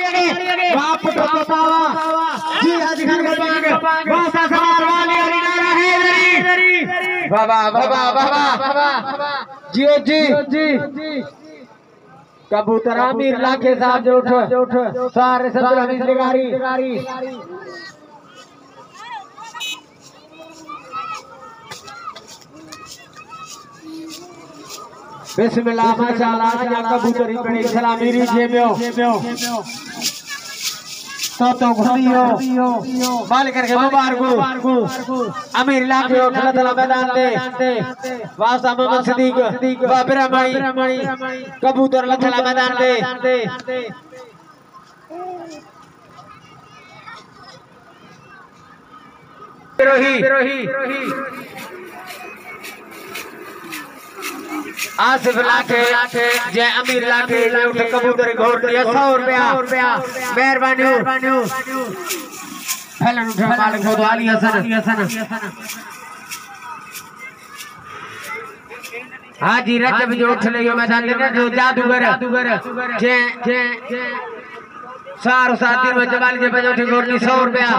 आगे बाप तो पावा जी आज घर को मांगे वासा सवार वाली हरी नारा है बाबा बाबा बाबा जियो जी कबूतर आमिर लाखे साहब जो उठ सारे सब हमीद लिगारी बिस्मिल्लाह माशाअल्लाह या कबूतर बड़ी सलामी रीजे में तो घुमियो बाल करके मुबारक अमीर लाखे उठला तला मैदान दे वासा मोहम्मद सिद्दीक बाबरा माई कबूतर लथला मैदान दे रोही आसिफ लाखे जय अमीर लाखे उठ कबूतर घोट दिया 100 रुपया मेहरबानी फैलन उठा मालिक हो अली हसन हाजी रजब जो उठ लियो मैदान लेना जो जादूगर जय सार साथी में जवाली जे बजे उठ घोट 100 रुपया